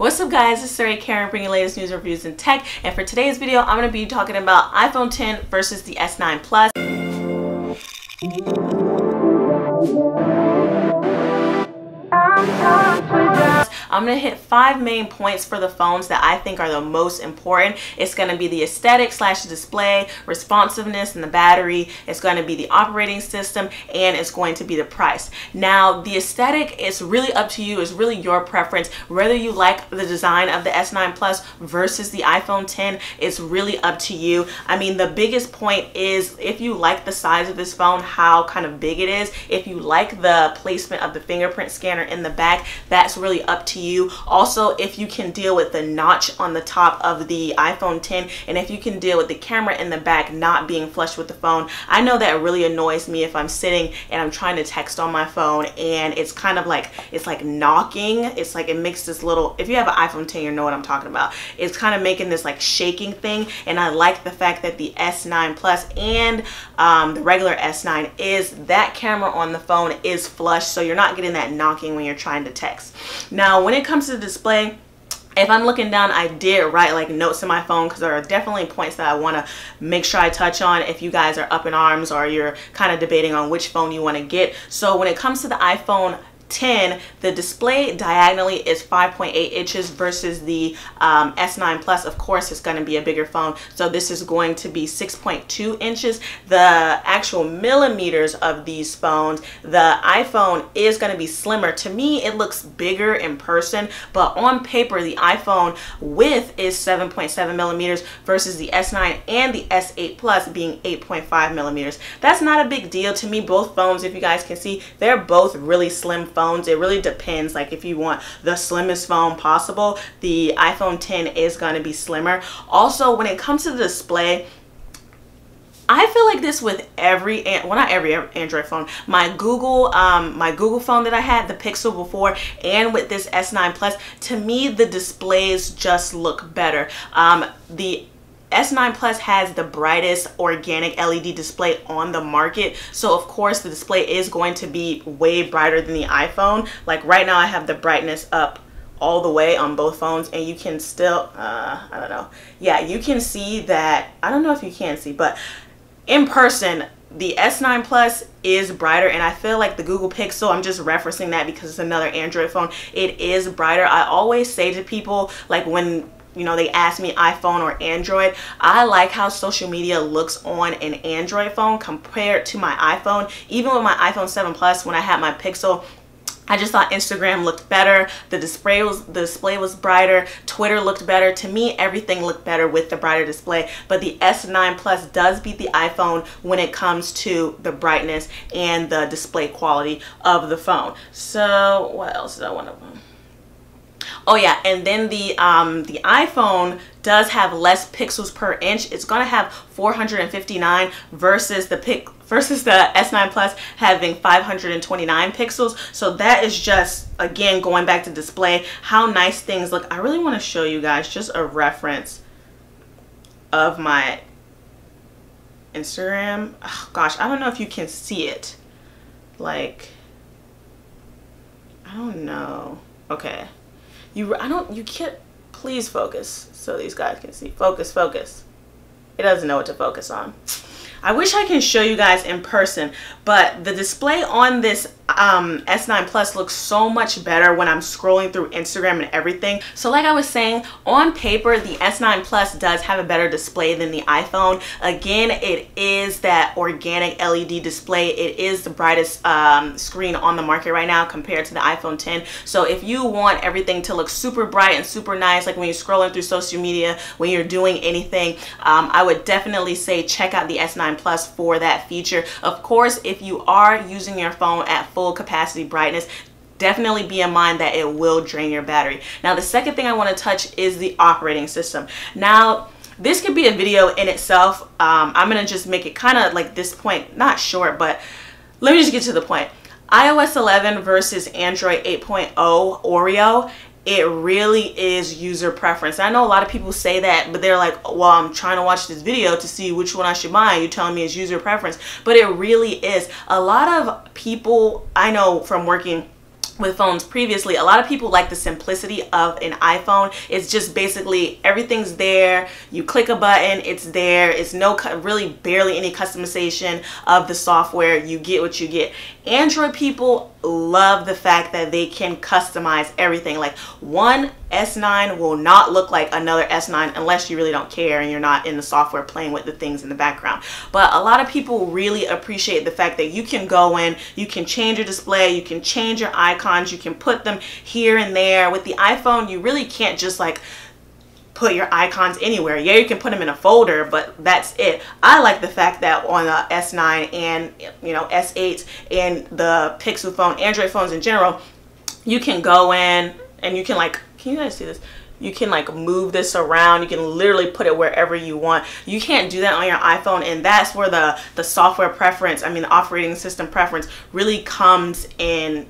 What's up guys, it's Saray Karen bringing you latest news, reviews, and tech. And for today's video, I'm going to be talking about iPhone 10 versus the S9 Plus. I'm going to hit 5 main points for the phones that I think are the most important. It's going to be the aesthetic / display, responsiveness, and the battery. It's going to be the operating system, and it's going to be the price. Now, the aesthetic is really up to you. It's really your preference. Whether you like the design of the S9 Plus versus the iPhone 10, it's really up to you. I mean, the biggest point is if you like the size of this phone, how kind of big it is. If you like the placement of the fingerprint scanner in the back, that's really up to you. Also, if you can deal with the notch on the top of the iPhone 10, and if you can deal with the camera in the back not being flush with the phone. I know that really annoys me if I'm sitting and I'm trying to text on my phone and it's kind of like, it's like knocking. It's like it makes this little, if you have an iPhone 10, you know what I'm talking about. It's kind of making this like shaking thing, and I like the fact that the S9 Plus and the regular S9 is that camera on the phone is flush, so you're not getting that knocking when you're trying to text. Now, when it comes to the display, if I'm looking down, I did write like notes in my phone because there are definitely points that I want to make sure I touch on if you guys are up in arms or you're kind of debating on which phone you want to get. So when it comes to the iPhone 10, the display diagonally is 5.8 inches versus the S9 Plus. Of course, it's going to be a bigger phone, so this is going to be 6.2 inches. The actual millimeters of these phones, the iPhone is going to be slimmer. To me, it looks bigger in person, but on paper, the iPhone width is 7.7 millimeters versus the S9 and the S8 Plus being 8.5 millimeters. That's not a big deal to me. Both phones, if you guys can see, they're both really slim phones. It really depends. Like if you want the slimmest phone possible, the iPhone 10 is going to be slimmer. Also, when it comes to the display, I feel like this with every, well, not every Android phone, my Google phone that I had, the Pixel before, and with this S9 Plus, to me the displays just look better. The S9 Plus has the brightest organic LED display on the market, so of course the display is going to be way brighter than the iPhone. Like right now I have the brightness up all the way on both phones, and you can still I don't know, yeah, you can see that. I don't know if you can see, but in person the S9 Plus is brighter, and I feel like the Google Pixel, I'm just referencing that because it's another Android phone, it is brighter. I always say to people, like when they ask me iPhone or Android, I like how social media looks on an Android phone compared to my iPhone. Even with my iPhone 7 Plus, when I had my Pixel, I just thought Instagram looked better. The display was brighter. Twitter looked better. To me, everything looked better with the brighter display. But the S9 Plus does beat the iPhone when it comes to the brightness and the display quality of the phone. So what else did I want to? Oh yeah, and then the iPhone does have less pixels per inch. It's gonna have 459 versus the S9 Plus having 529 pixels. So that is just, again, going back to display, how nice things look. I really want to show you guys just a reference of my Instagram. Oh, gosh, I don't know if you can see it. Like, I don't know. Okay. You can't, please focus so these guys can see. Focus, focus. It doesn't know what to focus on. I wish I can show you guys in person, but the display on this S9 Plus looks so much better when I'm scrolling through Instagram and everything. So like I was saying, on paper, the S9 Plus does have a better display than the iPhone. Again, it is that organic LED display. It is the brightest screen on the market right now compared to the iPhone 10. So if you want everything to look super bright and super nice, like when you're scrolling through social media, when you're doing anything, I would definitely say check out the S9 Plus for that feature. Of course, if you are using your phone at full capacity brightness, definitely be in mind that it will drain your battery. Now, the second thing I want to touch is the operating system. Now, this could be a video in itself. I'm gonna just make it kind of like this point, not short, but let me just get to the point. iOS 11 versus Android 8.0 Oreo. It really is user preference. I know a lot of people say that, but they're like, well, I'm trying to watch this video to see which one I should buy. You're telling me it's user preference, but it really is. A lot of people I know from working with phones previously, a lot of people like the simplicity of an iPhone. It's just basically everything's there. You click a button, it's there. It's really barely any customization of the software. You get what you get. Android people love the fact that they can customize everything. Like, one S9 will not look like another S9 unless you really don't care and you're not in the software playing with the things in the background. But a lot of people really appreciate the fact that you can go in, you can change your display, you can change your icons, you can put them here and there. With the iPhone, you really can't just like put your icons anywhere. Yeah, you can put them in a folder, but that's it. I like the fact that on the S9 and S8 and the Pixel phone, Android phones in general, you can go in and you can can you guys see this? You can like move this around. You can literally put it wherever you want. You can't do that on your iPhone, and that's where the software preference, the operating system preference really comes in.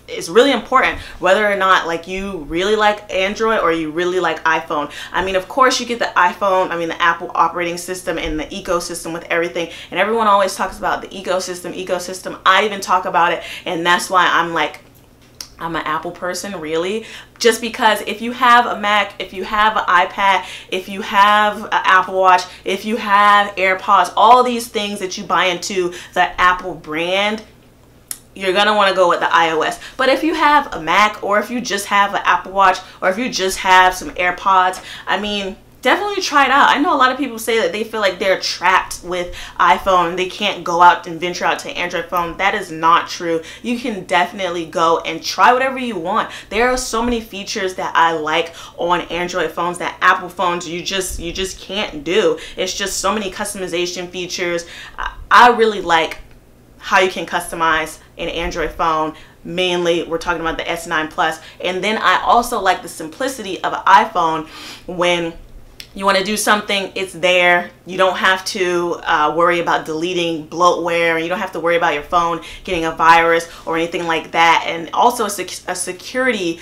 It's really important whether or not like you really like Android or you really like iPhone. Of course you get the iPhone, the Apple operating system and the ecosystem with everything, and everyone always talks about the ecosystem. I even talk about it, and that's why I'm an Apple person, really, just because if you have a Mac, if you have an iPad, if you have an Apple Watch, if you have AirPods, all these things that you buy into the Apple brand, you're gonna want to go with the iOS. But if you have a Mac, or if you just have an Apple Watch, or if you just have some AirPods, definitely try it out. I know a lot of people say that they feel like they're trapped with iPhone and they can't go out and venture out to Android phone. That is not true. You can definitely go and try whatever you want. There are so many features that I like on Android phones that Apple phones you just can't do. It's just so many customization features. I really like how you can customize an Android phone. Mainly, we're talking about the S9 Plus. And then I also like the simplicity of an iPhone. When you want to do something, it's there. You don't have to worry about deleting bloatware. You don't have to worry about your phone getting a virus or anything like that. And also a security,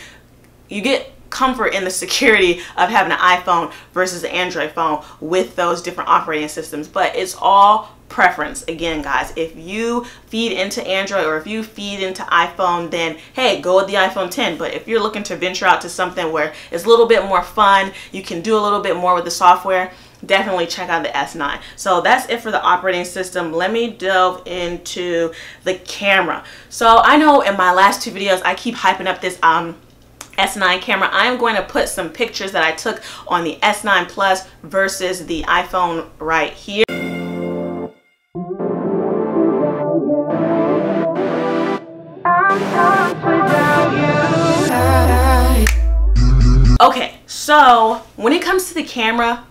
you get comfort in the security of having an iPhone versus an Android phone with those different operating systems. But it's all preference. Again, guys, if you feed into Android or if you feed into iPhone, then hey, go with the iPhone 10. But if you're looking to venture out to something where it's a little bit more fun, you can do a little bit more with the software, definitely check out the S9. So that's it for the operating system. Let me delve into the camera. So I know in my last two videos I keep hyping up this S9 camera. I am going to put some pictures that I took on the S9 Plus versus the iPhone right here. Okay, so when it comes to the camera,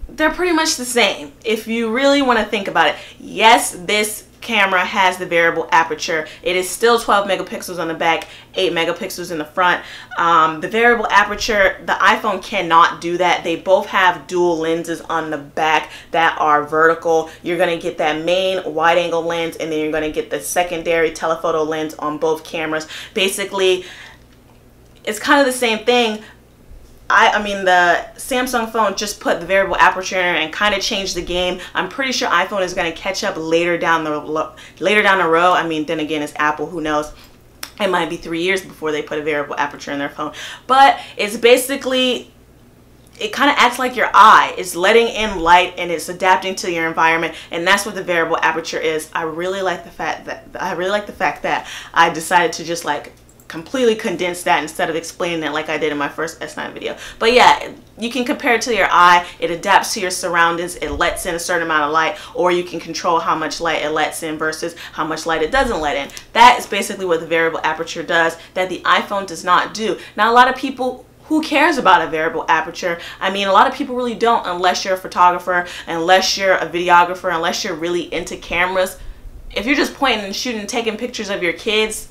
they're pretty much the same if you really want to think about it. Yes, this camera has the variable aperture. It is still 12 megapixels on the back, 8 megapixels in the front. The variable aperture, the iPhone cannot do that. They both have dual lenses on the back that are vertical. You're going to get that main wide angle lens, and then you're going to get the secondary telephoto lens on both cameras. Basically, it's kind of the same thing. The Samsung phone just put the variable aperture in and kind of changed the game. I'm pretty sure iPhone is going to catch up later down the road. Then again, it's Apple, who knows? It might be 3 years before they put a variable aperture in their phone. But it's basically, it kind of acts like your eye. It's letting in light and it's adapting to your environment, and that's what the variable aperture is. I really like the fact that I decided to just completely condense that instead of explaining it like I did in my first S9 video. But yeah, you can compare it to your eye. It adapts to your surroundings. It lets in a certain amount of light, or you can control how much light it lets in versus how much light it doesn't let in. That is basically what the variable aperture does that the iPhone does not do. Now, a lot of people, who cares about a variable aperture? A lot of people really don't, unless you're a photographer, unless you're a videographer, unless you're really into cameras. If you're just pointing and shooting and taking pictures of your kids,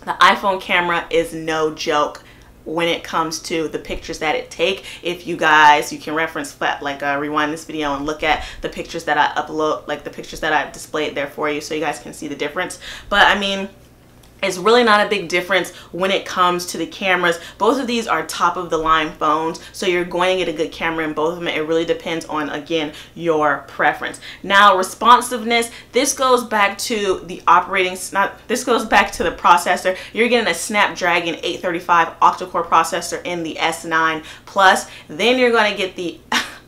the iPhone camera is no joke when it comes to the pictures that it take. If you guys, you can reference rewind this video and look at the pictures that I upload, the pictures that I displayed there for you, so you guys can see the difference. But It's really not a big difference when it comes to the cameras. Both of these are top of the line phones, so you're going to get a good camera in both of them. It really depends on, again, your preference. Now, responsiveness, this goes back to the this goes back to the processor. You're getting a Snapdragon 835 octa-core processor in the S9 Plus. Then you're going to get the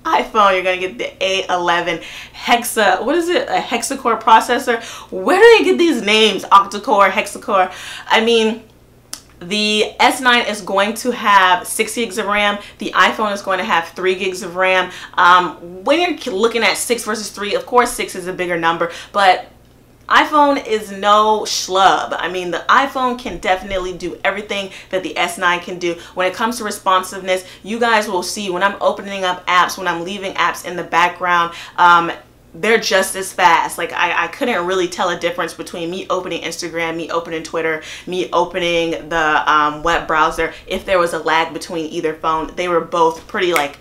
iPhone, you're going to get the A11 a hexacore processor. Where do they get these names? Octa-core, hexacore. I mean, the S9 is going to have 6 gigs of RAM. The iPhone is going to have 3 gigs of RAM. When you're looking at 6 versus 3, of course 6 is a bigger number, but iPhone is no schlub. I mean, the iPhone can definitely do everything that the S9 can do. When it comes to responsiveness, you guys will see when I'm opening up apps, when I'm leaving apps in the background, they're just as fast. Like I couldn't really tell a difference between me opening Instagram, me opening Twitter, me opening the web browser. If there was a lag between either phone, they were both pretty like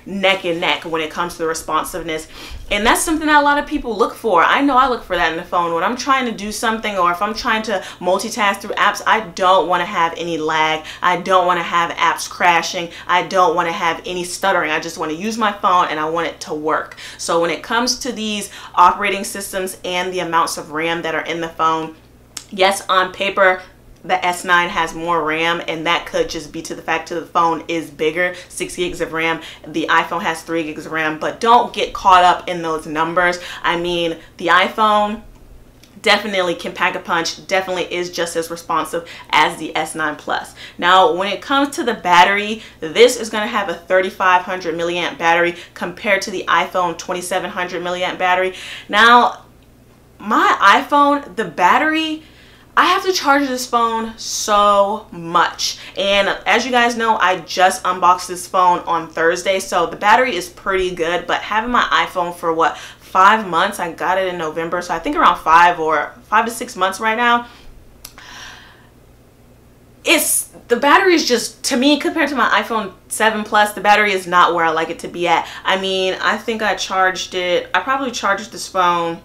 neck and neck when it comes to the responsiveness. And that's something that a lot of people look for. I know I look for that in the phone. When I'm trying to do something, or if I'm trying to multitask through apps, I don't want to have any lag. I don't want to have apps crashing. I don't want to have any stuttering. I just want to use my phone and I want it to work. So when it comes to these operating systems and the amounts of RAM that are in the phone, yes, on paper, the S9 has more RAM, and that could just be to the fact that the phone is bigger, 6 gigs of RAM. The iPhone has 3 gigs of RAM, but don't get caught up in those numbers. I mean, the iPhone definitely can pack a punch, definitely is just as responsive as the S9 Plus. Now, when it comes to the battery, this is going to have a 3500 milliamp battery compared to the iPhone 2700 milliamp battery. Now, my iPhone, the battery, I have to charge this phone so much, and as you guys know, I just unboxed this phone on Thursday, so the battery is pretty good. But having my iPhone for what, 5 months? I got it in November, so I think around 5 to 6 months right now. The battery is just, to me, compared to my iPhone 7 Plus, the battery is not where I like it to be at. I mean, I think I probably charged this phone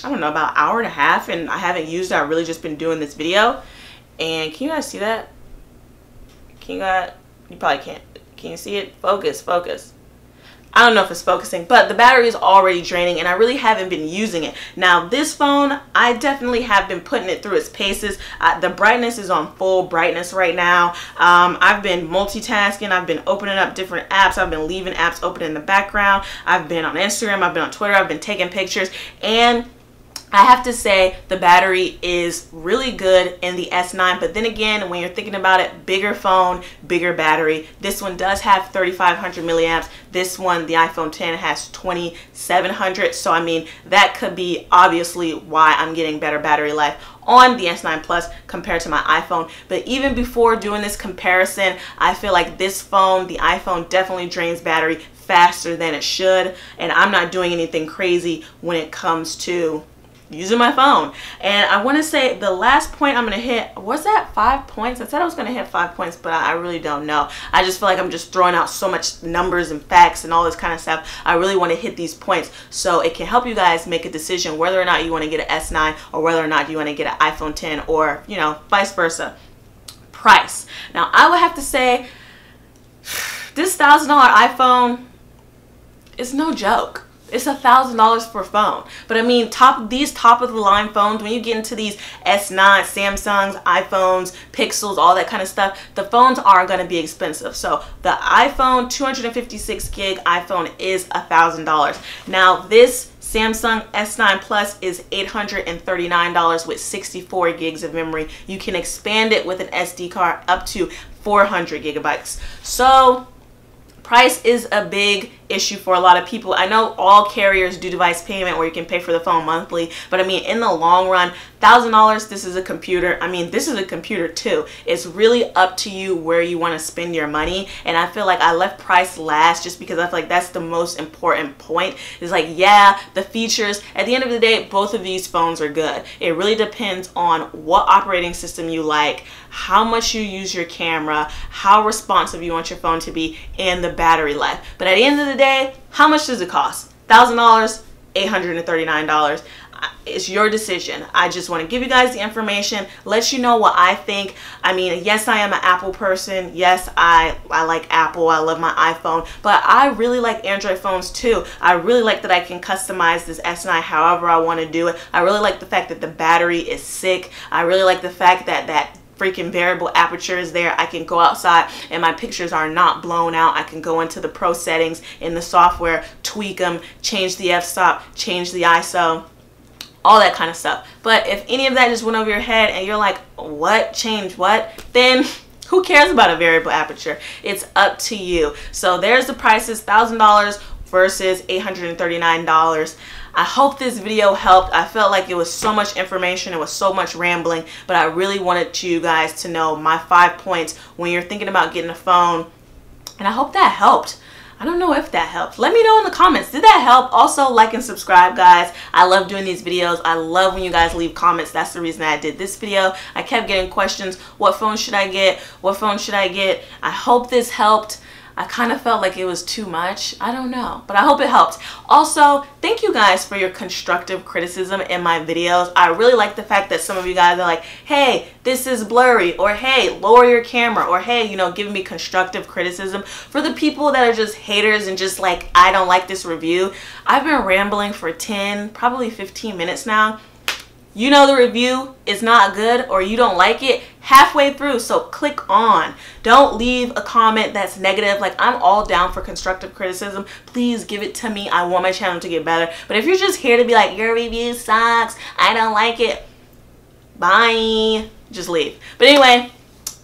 I don't know, about an hour and a half, and I haven't used it. I've really just been doing this video. And can you guys see that? You probably can't. Can you see it? Focus. I don't know if it's focusing, but the battery is already draining and I really haven't been using it. Now this phone, I definitely have been putting it through its paces. The brightness is on full brightness right now. I've been multitasking. I've been opening up different apps. I've been leaving apps open in the background. I've been on Instagram. I've been on Twitter. I've been taking pictures, and I have to say the battery is really good in the S9, but then again, when you're thinking about it, bigger phone, bigger battery. This one does have 3500 milliamps. This one, the iPhone 10, has 2700. So I mean, that could be obviously why I'm getting better battery life on the S9 Plus compared to my iPhone. But even before doing this comparison, I feel like this phone, the iPhone, definitely drains battery faster than it should, and I'm not doing anything crazy when it comes to using my phone. And I want to say the last point I'm going to hit, was that 5 points? I said I was going to hit 5 points, but I really don't know. I just feel like I'm just throwing out so much numbers and facts and all this kind of stuff. I really want to hit these points so it can help you guys make a decision whether or not you want to get an S9 or whether or not you want to get an iPhone 10, or, you know, vice versa. Price. Now, I would have to say this $1,000 iPhone is no joke. It's $1,000 for a phone. But I mean, these top of the line phones, when you get into these S9, Samsungs, iPhones, Pixels, all that kind of stuff, the phones are going to be expensive. So the iPhone 256 gig iPhone is $1,000. Now this Samsung S9 Plus is $839 with 64 gigs of memory. You can expand it with an SD card up to 400 gigabytes. So price is a big issue for a lot of people. I know all carriers do device payment where you can pay for the phone monthly, but I mean, in the long run, $1,000, this is a computer. I mean, this is a computer too. It's really up to you where you want to spend your money, and I feel like I left price last just because I feel like that's the most important point. It's like, yeah, the features, at the end of the day, both of these phones are good. It really depends on what operating system you like, how much you use your camera, how responsive you want your phone to be, and the battery life. But at the end of the day, how much does it cost? $1,000, $839. it's your decision. I just want to give you guys the information, let you know what I think. I mean, yes, I am an Apple person. Yes, I like Apple. I love my iPhone, but I really like Android phones too. I really like that I can customize this S9 however I want to do it. I really like the fact that the battery is sick. I really like the fact that freaking variable aperture is there. I can go outside and my pictures are not blown out. I can go into the pro settings in the software, tweak them, change the f-stop, change the ISO, all that kind of stuff. But if any of that just went over your head and you're like, what, change what, then who cares about a variable aperture? It's up to you. So there's the prices, $1,000 versus $839. I hope this video helped. I felt like it was so much information, it was so much rambling, but I really wanted you guys to know my 5 points when you're thinking about getting a phone, and I hope that helped. I don't know if that helped. Let me know in the comments. Did that help? Also, like and subscribe, guys. I love doing these videos. I love when you guys leave comments. That's the reason I did this video. I kept getting questions. What phone should I get? What phone should I get? I hope this helped. I kind of felt like it was too much. I don't know, but I hope it helped. Also, thank you guys for your constructive criticism in my videos. I really like the fact that some of you guys are like, hey, this is blurry, or hey, lower your camera, or hey, you know, giving me constructive criticism. For the people that are just haters and just like, I don't like this review, I've been rambling for 10, probably 15 minutes now. You know the review is not good or you don't like it halfway through, so click on. Don't leave a comment that's negative. Like, I'm all down for constructive criticism. Please give it to me. I want my channel to get better. But if you're just here to be like, your review sucks, I don't like it, bye, just leave. But anyway,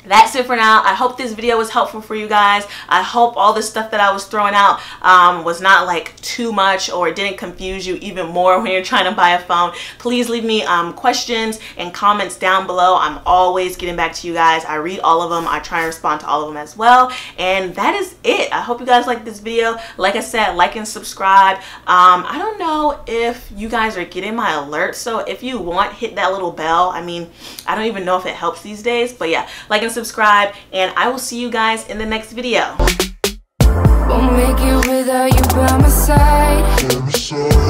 that's it for now. I hope this video was helpful for you guys. I hope all the stuff that I was throwing out was not like too much, or it didn't confuse you even more when you're trying to buy a phone. Please leave me questions and comments down below. I'm always getting back to you guys. I read all of them. I try and respond to all of them as well. And that is it. I hope you guys like this video. Like I said, like and subscribe. I don't know if you guys are getting my alerts, so if you want, hit that little bell. I mean, I don't even know if it helps these days, but yeah, like and subscribe, and I will see you guys in the next video. Won't make it without you by my side.